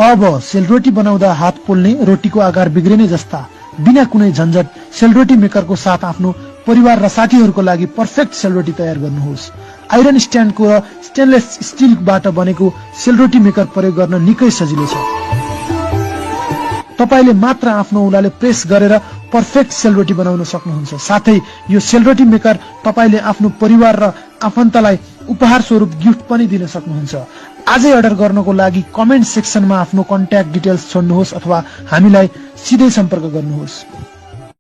अब सेलरोटी बनाउँदा हात पोल्ने, रोटीको आकार बिग्रिने जस्ता बिना कुनै झन्झट सेलरोटी मेकरको साथ आफ्नो परिवार र साथीहरूको लागि पर्फेक्ट सेलरोटी तयार गर्नुहोस्। आइरन स्ट्यान्डको र स्टेनलेस स्टिलबाट बनेको सेलरोटी मेकर प्रयोग गर्न निकै सजिलो छ। तपाईले मात्र आफ्नो औँलाले प्रेस गरेर पर्फेक्ट सेलरोटी बनाउन सक्नुहुन्छ। साथै यो सेलरोटी मेकर तपाईले आफ्नो परिवार र आफन्तलाई उपहार स्वरूप गिफ्ट पनि दिन सक्नुहुन्छ। आजै अर्डर गर्नको लागि कमेन्ट सेक्सनमा आफ्नो कन्ट्याक्ट डिटेल्स छोड्नुहोस् अथवा हामीलाई सिधै सम्पर्क गर्नुहोस्।